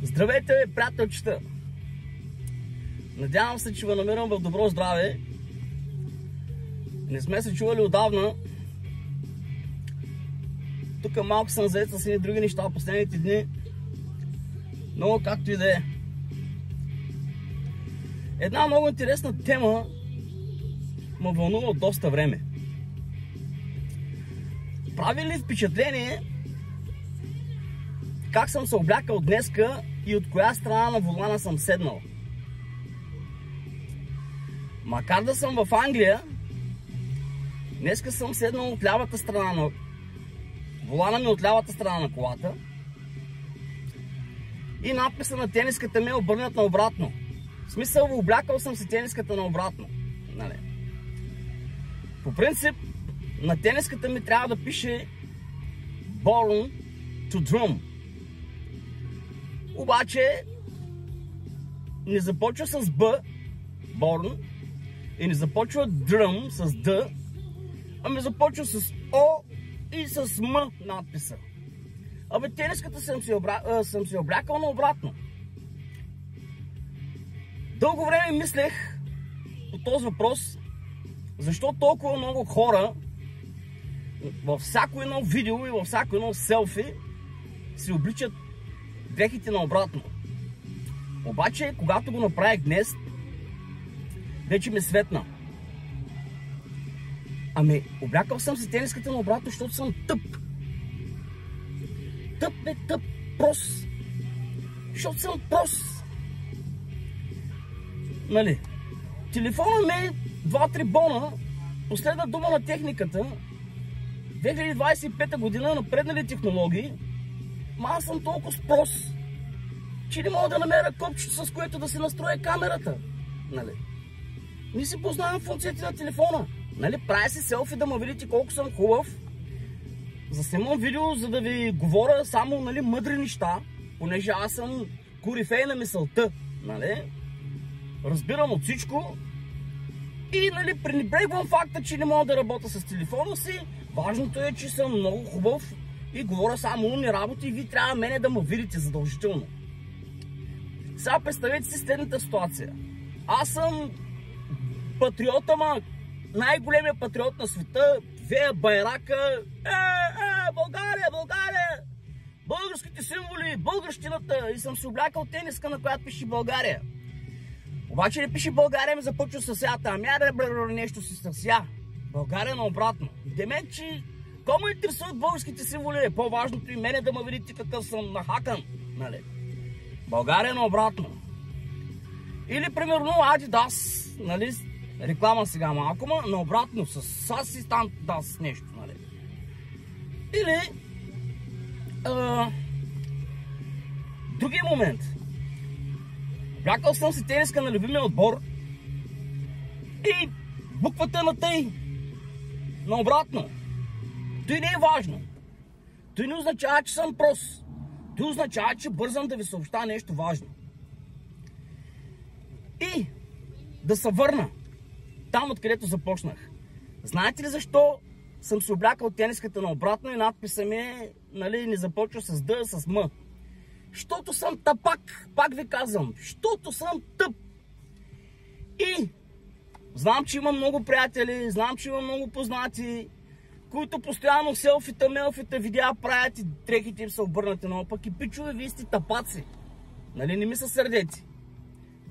Здравейте, приятелчета! Надявам се, че ви намирам в добро здраве. Не сме се чували отдавна. Тук малко съм заед с едни други неща в последните дни. Но както и да е. Една много интересна тема ме вълнува от доста време. Прави ли впечатление как съм се облякал днеска и от коя страна на волана съм седнал? Макар да съм в Англия, днеска съм седнал от лявата страна на волана ми, от лявата страна на колата, и надписа на тениската ми е обърнат наобратно. В смисъл, облякал съм си тениската наобратно. Нали? По принцип, на тениската ми трябва да пише Born to Drum. Обаче не започва с Б, Born, и не започва Drum с Д, ами започва с О и с М надписа. Абе, тениската съм си облякал наобратно. Дълго време мислех по този въпрос, защо толкова много хора във всяко едно видео и във всяко едно селфи си обличат дрехите наобратно. Обаче, когато го направих днес, вече ми светна. Ами, облякал съм си тениската наобратно, защото съм тъп. Тъп, прос. Защото съм прос. Нали? Телефона ми е 2-3 бона, последна дума на техниката, 2025 година, напреднали технологии, ма аз съм толкова спрос, че не мога да намеря копчето, с което да се настроя камерата. Нали? Не си познавам функциите на телефона. Нали? Правя си селфи да ме видите колко съм хубав. Заснимам видео, за да ви говоря само, нали, мъдри неща, понеже аз съм корифей на мисълта. Нали? Разбирам от всичко и, нали, пренебрегвам факта, че не мога да работя с телефона си. Важното е, че съм много хубав и говоря само умни работи и ви трябва мене да ме видите задължително. Сега представете си следната ситуация. Аз съм патриот, ама най-големия патриот на света, вея байрака, България, българските символи, българщината, и съм си облякал тениска, на която пише България. Обаче не пише България, ми започва с ята, ами нещо си с я. България наобратно. Демек, че кому интересуват българските символи, е по-важното и мене да ме видите какъв съм нахакан. Нали? България наобратно. Или примерно Адидас, нали, реклама сега малко, ма наобратно с асистант дас нещо. Нали? Или другия момент. Облякал съм си тениска на любимия отбор и буквата на тъй наобратно. Той не е важно. Той не означава, че съм прос. Той означава, че бързам да ви съобща нещо важно. И да се върна там, откъдето започнах. Знаете ли защо съм се облякал тениската наобратно и надписа ми е, нали, не започва с Д, а с М? Щото съм тъпак, пак ви казвам. Щото съм тъп. И знам, че имам много приятели, знам, че имам много познати, които постоянно селфита, мелфита, видеа правят и дрехите им са обърнати наопак. И пичове, вие сте тъпаци. Нали, не ми се сърдете.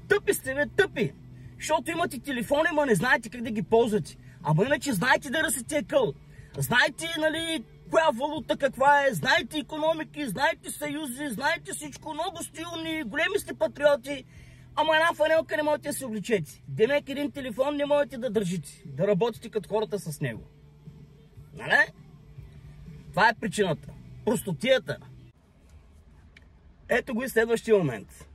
Тъпи сте, бе, тъпи. Защото имате телефони, ма не знаете как да ги ползвате. Ама иначе знаете да ръсете къл. Знаете, нали, коя валута каква е, знаете икономики, знаете съюзи, знаете всичко, много сте умни, големи сте патриоти. Ама една фанелка не можете да се обличете. Демек един телефон не можете да държите, да работите като хората с него. Нали? Това е причината. Простотията. Ето го и следващия момент.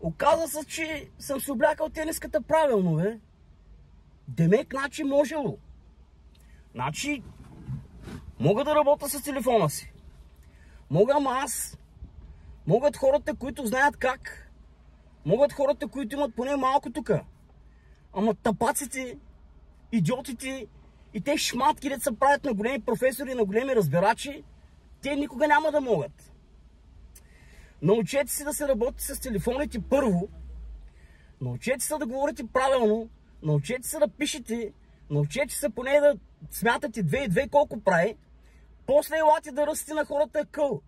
Оказа се, че съм се облякал тениската правилно, бе. Демек, значи можело. Значи, мога да работя с телефона си. Мога, ама аз. Могат хората, които знаят как. Могат хората, които имат поне малко тука. Ама тапаците, идиотите и те шматки, дето се правят на големи професори, на големи разбирачи, те никога няма да могат. Научете се да се работи с телефоните първо. Научете се да говорите правилно. Научете се да пишете. Научете се поне да смятате 2 и 2 колко прави. После елате да ръстите на хората къл.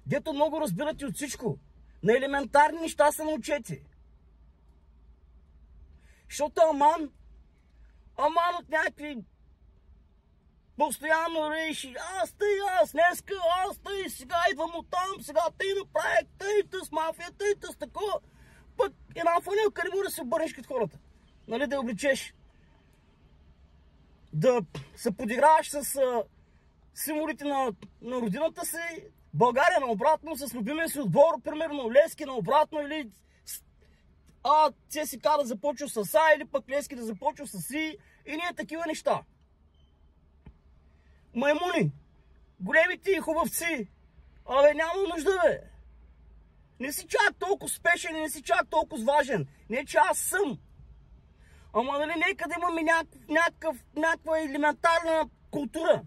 Дето много разбирате от всичко. На елементарни неща се научете. Защото аман от някакви постоянно реши, аз днеска, сега идвам от там, сега тъй направих, тъй с мафията, тъй с такова. Пък една фанелка не може да се обърнеш като хората. Нали, да я обличеш. Да се подиграваш с символите на родината си. България наобратно, с любимия си отбор, примерно Левски наобратно, или ЦСКА да започва с А, или пък Левски да започва с И, и ние такива неща. Маймуни, големите и хубавци, няма нужда, бе. Не си чак толкова спешен и не си чак толкова важен. Не, че аз съм. Ама нали, нека да имаме някаква елементарна култура.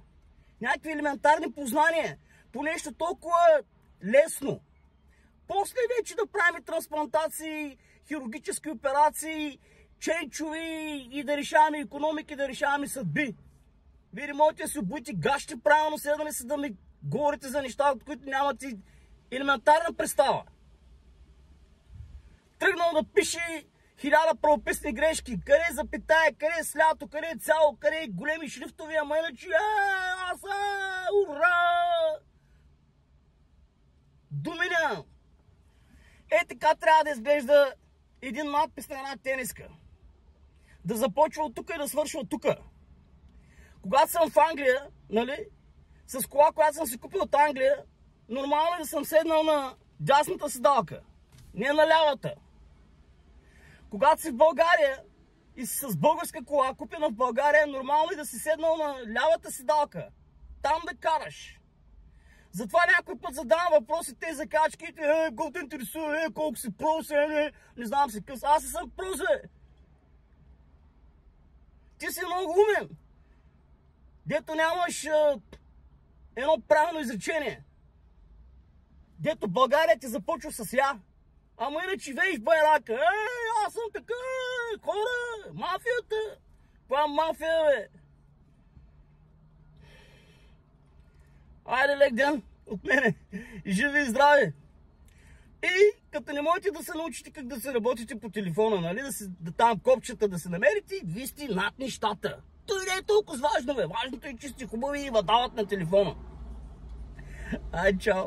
Някакви елементарни познания. По нещо толкова лесно. После вече да правим трансплантации, хирургически операции, ченчови и да решаваме икономики, да решаваме съдби. Вие не можете да си обуете гащи правилно, седнали се да ми говорите за неща, от които нямате елементарна представа. Тръгнал да пише 1000 правописни грешки. Къде е запитая, къде е слято, къде е цяло, къде е големи шрифтови, ама иначе ура! Думиня! Така трябва да изглежда един надпис на една тениска. Да започва от тук и да свършва от тук. Когато съм в Англия, нали, с кола, която съм си купил от Англия, нормално е да съм седнал на дясната седалка, не на лявата. Когато си в България и си с българска кола, купена в България, нормално е да си седнал на лявата седалка. Там да караш. Затова някой път задавам въпроси, те закачките, колко те интересува, колко си просе, не знам си къс. Аз съм просе. Ти си много умен. Дето нямаш едно правилно изречение. Дето България ти започва с я. Ама иначе вееш байрака. Аз съм така, хора, мафията. Каква мафия, бе? Айде, лек ден от мене. Живи и здрави. И като не можете да се научите как да се работите по телефона, нали, да там копчета да се намерите, вие сте над нещата. Той не е толкова важно, бе. Важното е, че сте хубави и въдават на телефона. Ай, чао.